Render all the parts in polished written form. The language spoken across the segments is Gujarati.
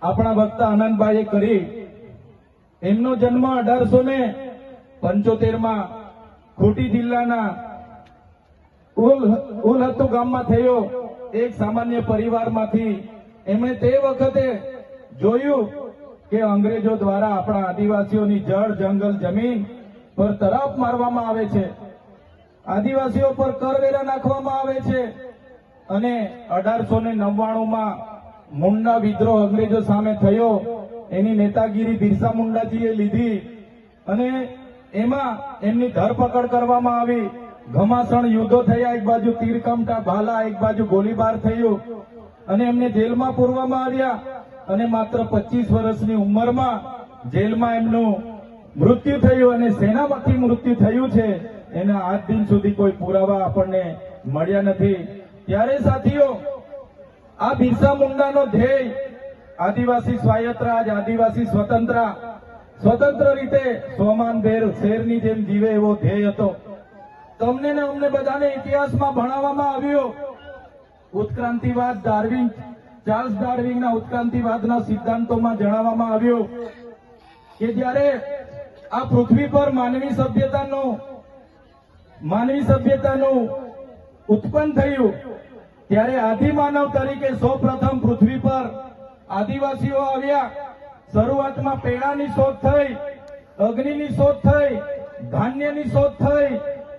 આપણા વક્તા આનંદભાઈએ કરી. એમનો જન્મ 1875 ખૂંટી જિલ્લાના ઉલહત્તુ ગામમાં થયો. એક સામાન્ય પરિવારમાંથી એમણે તે વખતે જોયું કે અંગ્રેજો દ્વારા આપણા આદિવાસીઓની જળ જંગલ જમીન પર તરાપ મારવામાં આવે છે, આદિવાસીઓ પર કરવેરા નાખવામાં આવે છે. અને 1899માં મુંડા વિદ્રોહ અંગ્રેજો સામે થયો. એની નેતાગીરી બિરસા મુંડાજીએ લીધી અને એમાં એમની ધરપકડ કરવામાં આવી. ઘમાસણ યુદ્ધો થયા, એક બાજુ તીરકમઠા ભાલા, એક બાજુ ગોળીબાર થયું અને એમને જેલમાં પૂરવામાં આવ્યા. અને માત્ર 25 વર્ષની ઉંમરમાં જેલમાં એમનું મૃત્યુ થયું અને સેનામાંથી મૃત્યુ થયું છે. એના આજ દિન સુધી કોઈ પુરાવા આપણને મળ્યા નથી. ત્યારે સાથીઓ, આ બિરસા મુંડાનો ધ્યેય આદિવાસી સ્વાયત્ત રાજ, આદિવાસી સ્વતંત્ર રીતે સ્વમાનભેર શેરની જેમ જીવે એવો ધ્યેય હતો. તમને ને અમને બધાને ઇતિહાસમાં ભણાવવામાં આવ્યો. ઉત્ક્રાંતિવાદ, ચાર્લ્સ ડાર્વિનના ઉત્ક્રાંતિવાદના સિદ્ધાંતોમાં જણાવવામાં આવ્યું કે જ્યારે આ પૃથ્વી પર માનવી સભ્યતાનું ઉત્પન્ન થયું ત્યારે આદિમાનવ તરીકે સૌપ્રથમ પૃથ્વી પર આદિવાસીઓ આવ્યા. શરૂઆતમાં પેડાની શોધ થઈ, અગ્નિની શોધ થઈ, ધાન્યની શોધ થઈ,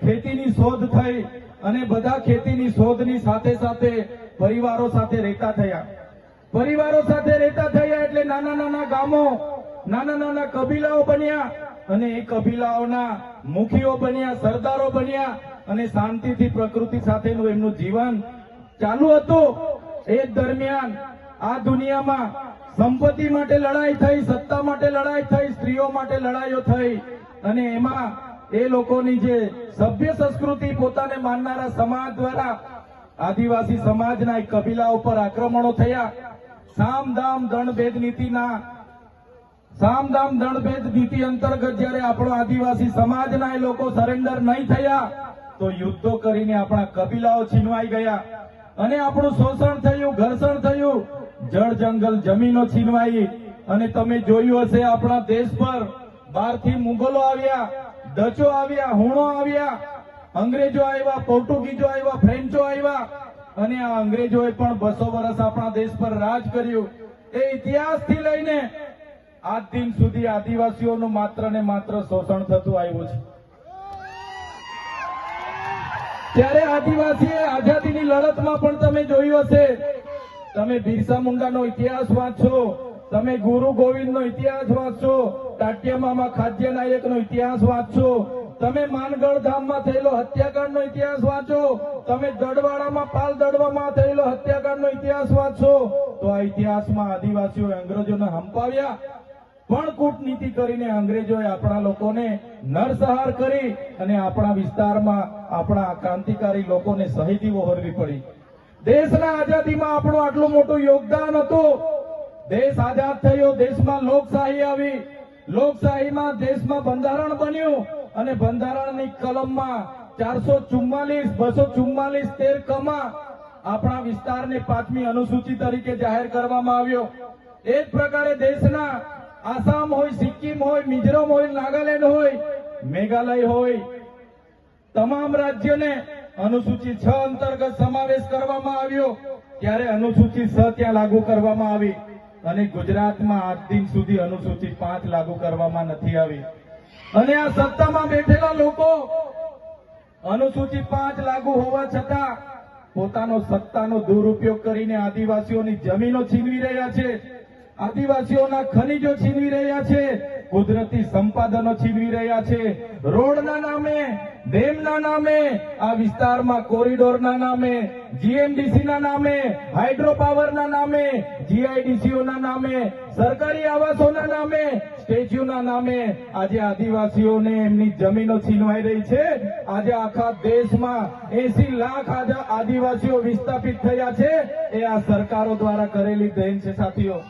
ખેતીની શોધ થઈ અને બધા ખેતીની શોધની સાથે સાથે પરિવારો સાથે રહેતા થયા. એટલે નાના નાના ગામો, નાના નાના કબીલાઓ બન્યા અને એ કબીલાઓના મુખીઓ બન્યા, સરદારો બન્યા અને શાંતિથી પ્રકૃતિ સાથેનું એમનું જીવન ચાલુ હતું. એ દરમિયાન આ દુનિયામાં સંપત્તિ માટે લડાઈ થઈ, સત્તા માટે લડાઈ થઈ, સ્ત્રીઓ માટે લડાઈઓ થઈ અને એમાં એ લોકોની જે સભ્ય સંસ્કૃતિ પોતાને માનનારા સમાજ દ્વારા આદિવાસી સમાજના એક કબીલા ઉપર આક્રમણો થયા. સામદામ દંડભેદ નીતિ અંતર્ગત જ્યારે આપણો આદિવાસી સમાજના એ લોકો સરેન્ડર નહીં થયા તો યુદ્ધો કરીને આપણા કબીલાઓ છીનવાઈ ગયા અને આપણું શોષણ થયું, ઘર્ષણ થયું, જળ જંગલ જમીનો છીનવાઈ. અને તમે જોયું હશે આપણા દેશ પર બહારથી મુગલો આવ્યા, ડચો આવ્યા, હુણો આવ્યા, અંગ્રેજો આવ્યા, પોર્ટુગીઝો આવ્યા, ફ્રેન્ચો આવ્યા અને આ અંગ્રેજોએ પણ 200 વર્ષ આપણા દેશ પર રાજ કર્યું. એ ઇતિહાસથી લઈને આજ દિન સુધી આદિવાસીઓનું માત્ર ને માત્ર શોષણ થતું આવ્યું છે. ત્યારે આદિવાસીએ આઝાદીની લડતમાં પણ તમે જોયું હશે, તમે બિરસા મુંડાનો ઇતિહાસ વાંચશો, તમે ગુરુ ગોવિંદનો ઇતિહાસ વાંચશો, ટાટિયામામાં ખાદ્ય નાયકનો ઇતિહાસ વાંચશો, તમે માનગઢ ધામમાં થયેલો હત્યાકાંડનો ઇતિહાસ વાંચો, તમે દડવાડામાં પાલ દડવામાં થયેલો હત્યાકાંડનો ઇતિહાસ વાંચો, તો આ ઇતિહાસમાં આદિવાસીઓએ અંગ્રેજોને હંપાવ્યા પણ કૂટનીતિ કરીને અંગ્રેજોએ આપણા લોકોને નરસંહાર કરી અને આપણા વિસ્તારમાં આપણા ક્રાંતિકારી લોકોને શહીદી વહોરવી પડી. દેશના આઝાદીમાં આપણું આટલું મોટું યોગદાન હતું. દેશ આઝાદ થયો, દેશમાં લોકશાહી આવી, લોકશાહીમાં દેશમાં બંધારણ બન્યું અને બંધારણની કલમમાં 444, 244, 13 કમાં આપણા વિસ્તારને 5મી અનુસૂચિ તરીકે જાહેર કરવામાં આવ્યો. એ જ પ્રકારે દેશના આસામ હોય, સિક્કિમ હોય, મિઝોરમ હોય, નાગાલેન્ડ હોય, મેઘાલય હોય, તમામ રાજ્યોને અનુસૂચિ 6 અંતર્ગત સમાવેશ કરવામાં આવ્યો. ત્યારે અનુસૂચિ 6 ત્યાં લાગુ કરવામાં આવી અને ગુજરાતમાં આજ દિન સુધી અનુસૂચિ 5 લાગુ કરવામાં નથી આવી. અને આ સત્તામાં બેઠેલા લોકો અનુસૂચિ 5 લાગુ હોવા છતાં પોતાનો સત્તાનો દુરુપયોગ કરીને આદિવાસીઓની જમીનો છીનવી રહ્યા છે, આદિવાસીઓના ખનીજો છીનવી રહ્યા છે, કુદરતી સંપાદનો છીનવી રહ્યા છે. રોડના નામે, ડેમના નામે, આ વિસ્તારમાં કોરિડોરના નામે, જીએમડીસીના નામે, હાઇડ્રો પાવરના નામે, જીઆઈડીસીઓના નામે, સરકારી આવાસોના નામે, સ્ટેચ્યુના નામે આજે આદિવાસીઓને એમની જમીનો છીનવાઈ રહી છે. આજે આખા દેશમાં 80 લાખ આદિવાસીઓ વિસ્થાપિત થયા છે. એ આ સરકારો દ્વારા કરેલી દેન છે સાથીઓ.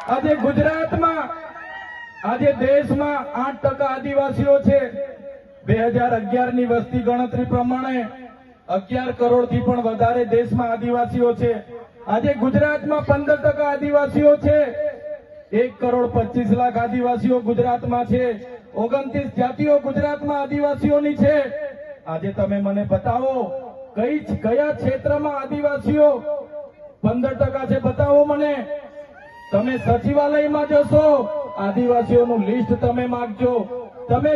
આજે ગુજરાતમાં, આજે દેશમાં 8% આદિવાસીઓ છે. 2011ની વસ્તી ગણતરી પ્રમાણે 11 કરોડથી પણ વધારે દેશમાં આદિવાસીઓ છે. આજે ગુજરાતમાં 15% આદિવાસીઓ છે. 1,25,00,000 આદિવાસીઓ ગુજરાતમાં છે. 29 જાતિઓ ગુજરાતમાં આદિવાસીઓની છે. આજે તમે મને બતાવો કયા ક્ષેત્રમાં આદિવાસીઓ 15% છે, બતાવો મને. તમે સચિવાલયમાં જશો, આદિવાસીઓનું લિસ્ટ તમે માંગજો. તમે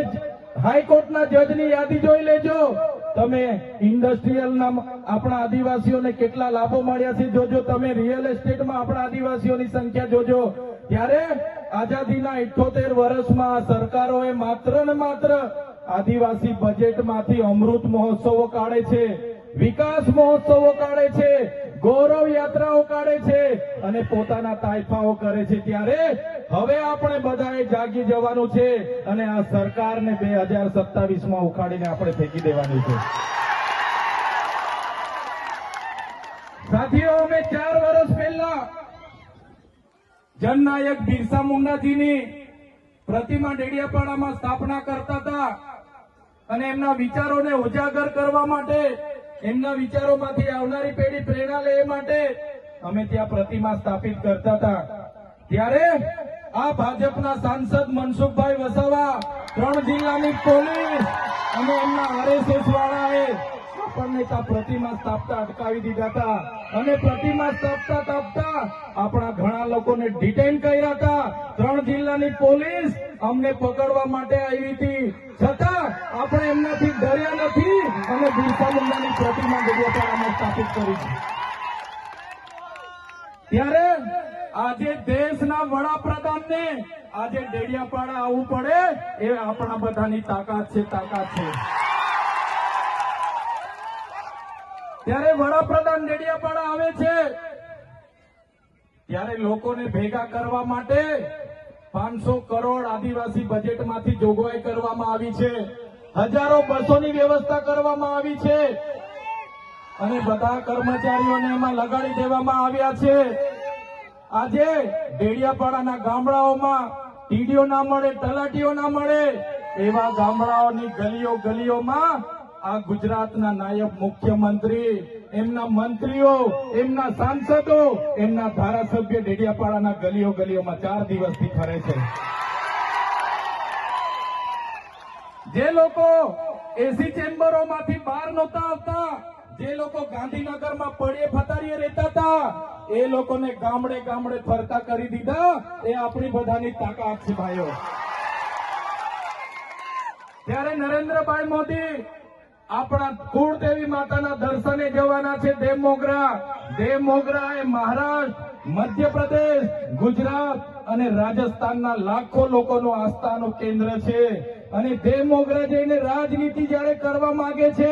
હાઈકોર્ટના જજની યાદી જોઈ લેજો. તમે ઇન્ડસ્ટ્રીયલના આપણા આદિવાસીઓને કેટલા લાભો મળ્યા છે જોજો. તમે રિયલ એસ્ટેટમાં આપણા આદિવાસીઓની સંખ્યા જોજો. ત્યારે આઝાદીના 78 વર્ષમાં સરકારોએ માત્ર ને માત્ર આદિવાસી બજેટમાંથી અમૃત મહોત્સવો કાઢે છે, વિકાસ મહોત્સવો કાઢે છે, ગૌરવ યાત્રાઓ કાઢે છે અને પોતાના તાઇફાઓ કરે છે. ત્યારે હવે આપણે બધાએ જાગી જવાનું છે અને આ સરકારને 2027માં ઉખાડીને આપણે ફેંકી દેવાની છે. સાથીઓ, અમે 4 વર્ષ પહેલા જનનાયક બિરસા મુંડાજીની પ્રતિમા ડેડિયાપાડામાં સ્થાપના કરતા હતા અને એમના વિચારોને ઉજાગર કરવા માટે, એમના વિચારોમાંથી આવનારી પેઢી પ્રેરણા લે એ માટે અમે ત્યાં પ્રતિમા સ્થાપિત કરતા હતા. ત્યારે આ ભાજપના સાંસદ મનસુખભાઈ વસાવા, 3 જિલ્લાની પોલીસ અને એમના આરએસએસ વાળાએ આપણને ત્યાં પ્રતિમા સ્થાપતા અટકાવી દીધા હતા અને પ્રતિમા સ્થાપતા આપણા ઘણા લોકોને ડિટેન કર્યા હતા. 3 જિલ્લાની પોલીસ અમને પકડવા માટે આવી હતી, છતાં આપણે એમનાથી ડર્યા નથી અને બિરસા મુંડાની પ્રતિમા ડેડિયાપાડામાં સ્થાપિત કરી છે. ત્યારે આજે દેશના વડાપ્રધાનને આજે ડેડિયાપાડા આવવું પડે એ આપણા બધાની તાકાત છે. ત્યારે વડાપ્રધાન ડેડિયાપાડા આવે છે ત્યારે લોકોને ભેગા કરવા માટે 500 કરોડ આદિવાસી બજેટમાંથી જોગવાઈ કરવામાં આવી છે. હજારો બસોની વ્યવસ્થા કરવામાં આવી છે અને બધા કર્મચારીઓને એમાં લગાડી દેવામાં આવ્યા છે. આજે ડેડિયાપાડાના ગામડાઓમાં ટીડીઓ ના મળે, તલાટીઓ ના મળે એવા ગામડાઓની ગલીઓમાં આ ગુજરાતના નાયબ મુખ્યમંત્રી, એમના મંત્રીઓ, એમના સાંસદો, એમના ધારાસભ્ય ડેડિયાપાડાના ગલીઓમાં 4 દિવસથી ફરે છે. જે લોકો એસી ચેમ્બરોમાંથી બહાર નહોતા આવતા, જે લોકો ગાંધીનગરમાં પડે ફતારીએ રહેતા હતા, એ લોકોને ગામડે ફરતા કરી દીધા. એ આપણી બધાની તાકાત છે ભાઈઓ. ત્યારે નરેન્દ્રભાઈ મોદી આપણા કુળદેવી માતાના દર્શને જવાના છે. દેવ મોગરા એ મહારાષ્ટ્ર, મધ્યપ્રદેશ, ગુજરાત અને રાજસ્થાનના લાખો લોકોનું આસ્થાનું કેન્દ્ર છે અને દેવ મોગરા જઈને રાજનીતિ જયારે કરવા માંગે છે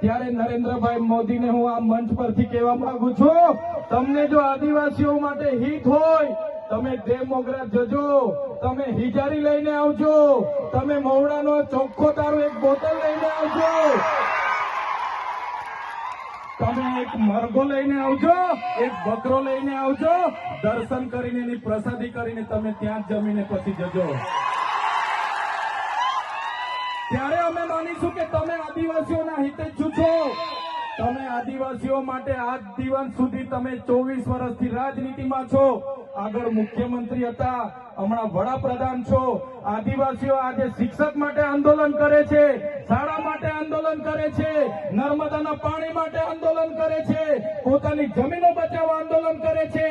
ત્યારે નરેન્દ્રભાઈ મોદીને હું આ મંચ પરથી કહેવા માંગુ છું, તમને જો આદિવાસીઓ માટે હિત હોય તમે દેવ મોગરા જજો, તમે હિજારી લઈને આવજો, તમે મવડાનો ચોખ્ખો દારૂ 1 બોતલ લઈને આવજો, તમે એક મરઘો લઈને આવજો, એક બકરો લઈને આવજો. દર્શન કરીને એની પ્રસાદી કરીને તમે ત્યાં જ જમીને પછી જજો. ત્યારે અમે માનીશું કે તમે આદિવાસીઓના હિતેચ્છુ છો. તમે આદિવાસીઓ માટે આજ દિવસ સુધી તમે 24 વર્ષથી રાજનીતિમાં છો. આગળ મુખ્યમંત્રી હતા, હમણાં વડાપ્રધાન છો. આદિવાસીઓ આજે શિક્ષક માટે આંદોલન કરે છે, શાળા માટે આંદોલન કરે છે, નર્મદાના પાણી માટે આંદોલન કરે છે, પોતાની જમીનો બચાવવા આંદોલન કરે છે,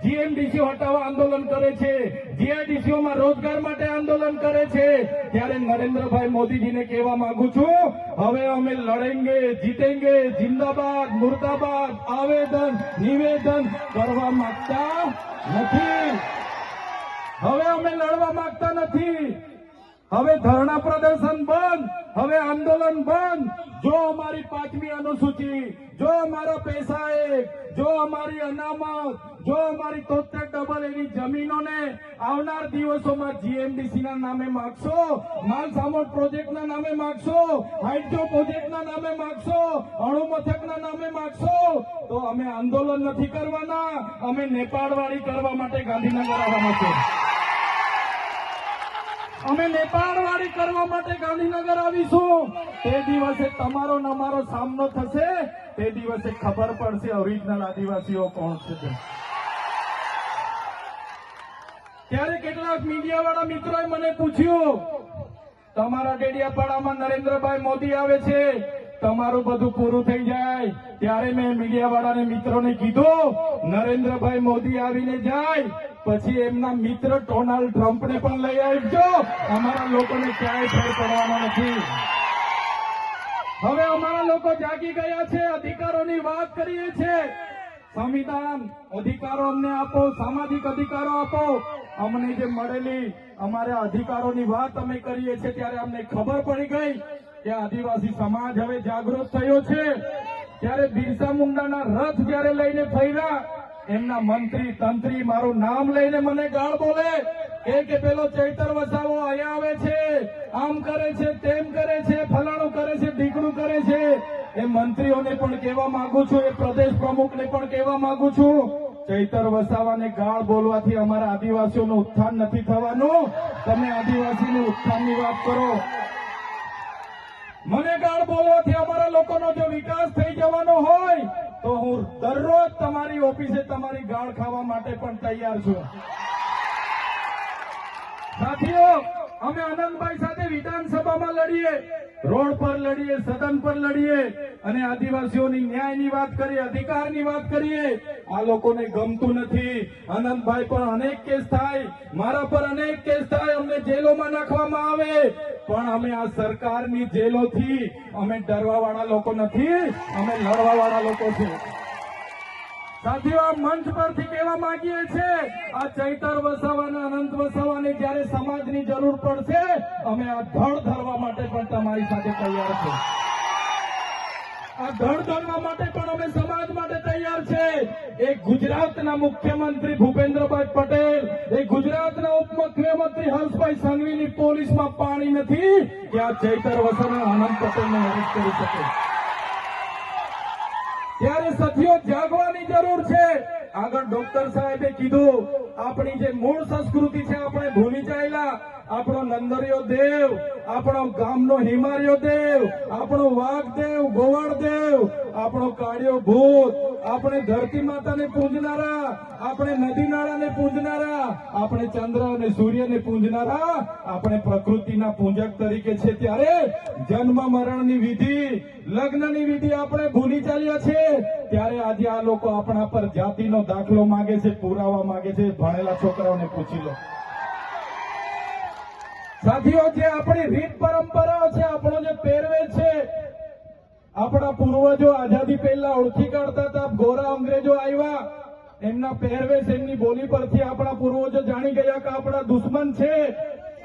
જીએમડીસીઓ હટાવવા આંદોલન કરે છે, જીઆઈડીસીઓમાં રોજગાર માટે આંદોલન કરે છે. ત્યારે નરેન્દ્રભાઈ મોદીજીને કહેવા માંગુ છું, હવે અમે લડેંગે, જીતેંગે, જિંદાબાદ, મુર્દાબાદ આવેદન નિવેદન કરવા માંગતા નથી. હવે અમે લડવા માંગતા નથી. હવે ધરણા પ્રદર્શન બંધ, હવે આંદોલન બંધ. જો અમારી 5મી અનુસૂચિ, જો અમારા પૈસા, જો અમારી અનામત, જો અમારી 73 એની જમીનોને આવનાર દિવસોમાં જીએમડીસીના નામે માગશો, માલસામોટ પ્રોજેક્ટના નામે માગશો, હાઇડ્રો પ્રોજેક્ટના નામે માગશો, અણુ મથકના નામે માગશો, તો અમે આંદોલન નથી કરવાના, અમે નેપાળવાળી કરવા માટે ગાંધીનગર આવવાના છે. અમે નેપાળવાળી કરવા માટે ગાંધીનગર આવીશું. તે દિવસે તમારો ને અમારો સામનો થશે તે દિવસે ખબર પડશે ઓરિજિનલ આદિવાસીઓ કોણ છે તે. ત્યારે કેટલાક મીડિયાવાળા મિત્રોએ મને પૂછ્યું, તમારા ડેડિયાપાડામાં નરેન્દ્રભાઈ મોદી આવે છે, તમારું બધું પૂરું થઈ જાય. ત્યારે મેં મીડિયાવાળાને મિત્રોને કીધું, નરેન્દ્રભાઈ મોદી આવીને જાય પછી એમના મિત્ર ડોનાલ્ડ ટ્રમ્પને પણ લઈ આવજો. અમારા લોકોને ક્યાંય ફેર પડવાનો નથી. હવે અમારા લોકો જાગી ગયા છે, અધિકારોની વાત કરીએ છીએ. સંવિધાન અધિકારો અમને આપો, સામાજિક અધિકારો આપો. અમને જે મળેલી અમારા અધિકારોની વાત અમે કરીએ છીએ ત્યારે અમને ખબર પડી ગઈ કે આદિવાસી સમાજ હવે જાગૃત થયો છે. ત્યારે બિરસા મુંડાના રથ જયારે લઈને ફર્યા, એમના મંત્રી તંત્રી મારું નામ લઈને મને ગાળ બોલે કે પેલો ચૈતર વસાવો અહીંયા આવે છે, આમ કરે છે, તેમ કરે છે, ફલાણું કરે છે, ઢીકણું કરે છે. એ મંત્રીઓને પણ કહેવા માંગુ છું, એ પ્રદેશ પ્રમુખને પણ કહેવા માંગુ છું, ચૈતર વસાવાને ગાળ બોલવાથી અમારા આદિવાસીઓનું ઉત્થાન નથી થવાનું. તમે આદિવાસીનું ઉત્થાનની વાત કરો. મને ગાળ બોલવાથી અમારા લોકોનો જો વિકાસ થઈ જવાનો હોય તો હું દરરોજ તમારી ઓફિસે તમારી ગાળ ખાવા માટે પણ તૈયાર છું. સાથીઓ, અમે આનંદભાઈ સાથે વિધાનસભામાં લડીએ, રોડ પર લડીએ, સદન પર લડીએ અને આદિવાસીઓની ન્યાયની વાત કરીએ, અધિકારની વાત કરીએ. આ લોકોને ગમતું નથી. આનંદભાઈ પર અનેક કેસ થાય, મારા પર અનેક કેસ થાય, અમને જેલોમાં નાખવામાં આવે, પણ અમે આ સરકારની જેલોથી અમે ડરવાવાળા લોકો નથી, અમે લડવાવાળા લોકો છે. સાથીઓ, આ મંચ પરથી કહેવા માંગીએ છીએ, આ ચૈતર વસાવાને, અનંત વસાવાને જયારે સમાજની જરૂર પડશે અમે આ ધડ ધરવા માટે પણ તમારી સાથે તૈયાર છે. આ ધડ ધરવા માટે પણ અમે સમાજ માટે તૈયાર છે. એક ગુજરાતના મુખ્યમંત્રી ભૂપેન્દ્રભાઈ પટેલ, એક ગુજરાતના ઉપમુખ્યમંત્રી હર્ષભાઈ સંઘવીની પોલીસમાં પાણી નથી કે આ ચૈતર વસાવા અનંત પટેલને અરેસ્ટ કરી શકે. ત્યારે સાથીઓ, જાગવાની જરૂર છે. આગળ ડોક્ટર સાહેબે કીધું, આપણી જે મૂળ સંસ્કૃતિ છે આપણે ભૂલી જાયેલા. આપણો નંદરિયો દેવ, આપણો ગામનો હિમારિયો દેવ, આપણો વાઘદેવ, ગોવાળદેવ, આપણો કાળિયો ભૂત, આપણે ધરતી માતાને પૂજનારા, આપણે નદી નાળાને પૂજનારા, આપણે ચંદ્ર અને સૂર્યને પૂજનારા, આપણે પ્રકૃતિના પૂજક તરીકે છે. ત્યારે જન્મ મરણની વિધિ, લગ્નની વિધિ આપણે ભૂલી ચાલ્યા છે. ત્યારે આજે આ લોકો આપણા પર જાતિનો દાખલો માંગે છે, પુરાવા માંગે છે. ભણેલા છોકરાઓને પૂછી લો. સાથીઓ, જે આપણી રીત પરંપરાઓ છે, આપણો જે પહેરવેશ છે, આપણા પૂર્વજો આઝાદી પહેલા ઓળખી કાઢતા હતા. ગોરા અંગ્રેજો આવ્યા, એમના પહેરવેશ, એમની બોલી પરથી આપણા પૂર્વજો જાણી ગયા કે આપણા દુશ્મન છે.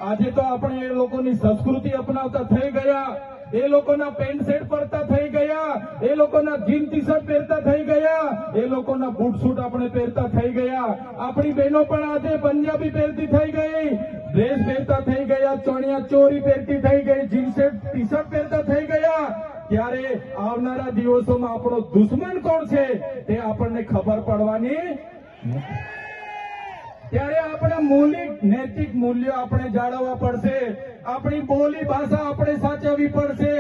આજે તો આપણે એ લોકોની સંસ્કૃતિ અપનાવતા થઈ ગયા, એ લોકોના પેન્ટ શર્ટ પહેરતા થઈ ગયા, એ લોકોના જીન ટી શર્ટ પહેરતા થઈ ગયા, એ લોકોના બૂટ સૂટ આપણે પહેરતા થઈ ગયા. આપણી બહેનો પણ આજે પંજાબી પહેરતી થઈ ગઈ, ડ્રેસ પહેરતા થઈ ગયા, ચણિયા ચોરી પહેરતી થઈ ગઈ, જીન્સ ટી શર્ટ પહેરતા થઈ ગયા. ત્યારે આવનારા દિવસોમાં આપણો દુશ્મન કોણ છે તે આપણને ખબર પડવાની નથી. ત્યારે આપણે મૌલિક નૈતિક મૂલ્યો આપણે જાળવવા પડશે. આપણી બોલી ભાષા આપણે સાચવવી પડશે.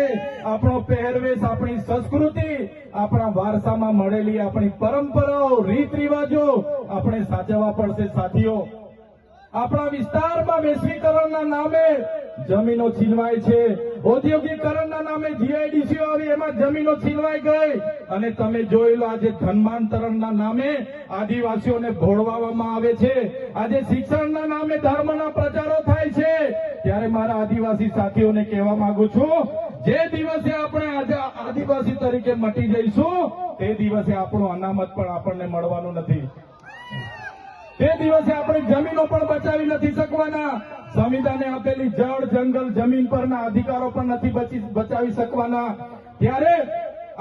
આપણો પહેરવેશ, આપણી સંસ્કૃતિ, આપણા વારસામાં મળેલી આપણી પરંપરાઓ, રીત રિવાજો આપણે સાચવવા પડશે. સાથીઓ, આપણા વિસ્તારમાં વૈશ્વિકરણના નામે જમીનો છીનવાય છે, ઔદ્યોગિકરણના નામે જીઆઈડીસીઓ આવી, એમાં જમીનો છીનવાઈ ગઈ. અને તમે જોઈ લો, આજે ધર્માંતરણના નામે આદિવાસીઓને ભોળવામાં આવે છે. આજે શિક્ષણના નામે ધર્મના પ્રચારો થાય છે. ત્યારે મારા આદિવાસી સાથીઓને કહેવા માંગુ છું, જે દિવસે આપણે આજે આદિવાસી તરીકે મટી જઈશું તે દિવસે આપણું અનામત પણ આપણને મળવાનું નથી. તે દિવસે આપણે જમીનો પણ બચાવી નથી શકવાના. સંવિધાને આપેલી જળ, જંગલ, જમીન પરના અધિકારો પણ નથી બચાવી શકવાના. ત્યારે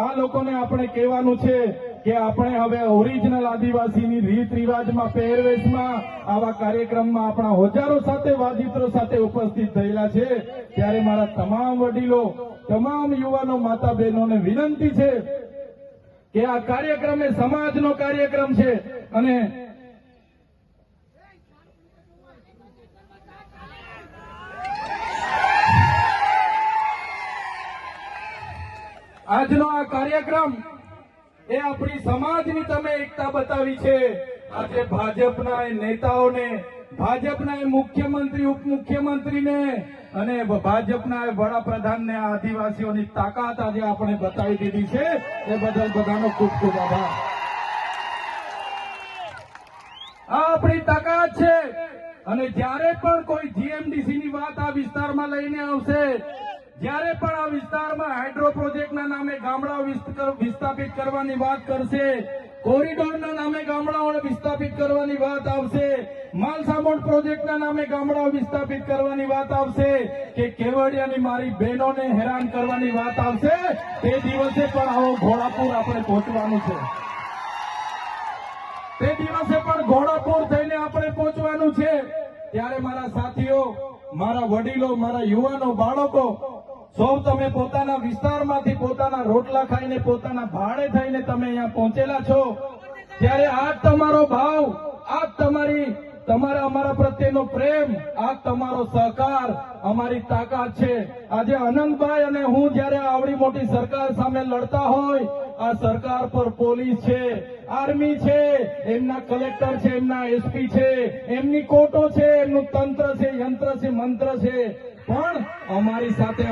આ લોકોને આપણે કહેવાનું છે કે આપણે હવે ઓરિજિનલ આદિવાસીની રીત રિવાજમાં, પહેરવેશમાં, આવા કાર્યક્રમમાં આપણા હોજારો સાથે, વાજિત્રો સાથે ઉપસ્થિત થયેલા છે. ત્યારે મારા તમામ વડીલો, તમામ યુવાનો, માતા બહેનોને વિનંતી છે કે આ કાર્યક્રમ એ સમાજનો કાર્યક્રમ છે અને આજનો આ કાર્યક્રમ એ આપણી સમાજની તમે એકતા બતાવી છે. આજે ભાજપના એ નેતાઓને, ભાજપના એ મુખ્યમંત્રી, ઉપમુખ્યમંત્રીને અને ભાજપના એ વડાપ્રધાનને આ આદિવાસીઓની તાકાત આજે આપણે બતાવી દીધી છે. એ બદલ બધાનો ખૂબ ખૂબ આભાર. આ આપણી તાકાત છે. અને જ્યારે પણ કોઈ જીએમડીસી ની વાત આ વિસ્તારમાં લઈને આવશે, જ્યારે પણ આ વિસ્તારમાં હાઇડ્રો પ્રોજેક્ટના નામે ગામડાઓ વિસ્થાપિત કરવાની વાત કરશે, કોરિડોરના નામે ગામડાઓને વિસ્થાપિત કરવાની વાત આવશે, માલસામોડ પ્રોજેક્ટના નામે ગામડાઓ વિસ્થાપિત કરવાની વાત આવશે, કે કેવડિયાની મારી બહેનોને હેરાન કરવાની વાત આવશે, તે દિવસે પણ આવો ઘોડાપુર આપણે પહોંચવાનું છે. તે દિવસે પણ ઘોડાપુર થઈને આપણે પહોંચવાનું છે. ત્યારે મારા સાથીઓ, મારા વડીલો, મારા યુવાનો, બાળકો, સૌ તમે પોતાના વિસ્તારમાંથી પોતાના રોટલા ખાઈને, પોતાના ભાડે થઈને તમે અહીંયા પહોંચેલા છો. ત્યારે આ તમારો ભાવ, આ તમારા અમારા પ્રત્યેનો પ્રેમ, આ તમારો સહકાર અમારી તાકાત છે. આજે અનંતભાઈ અને હું જ્યારે આવડી મોટી સરકાર સામે લડતા હોય, આ સરકાર પર પોલીસ છે, આર્મી છે, એમના કલેક્ટર છે, એમના એસપી છે, એમની કોર્ટો છે, એમનું તંત્ર છે, યંત્ર છે, મંત્ર છે, પણ અમારી સાથે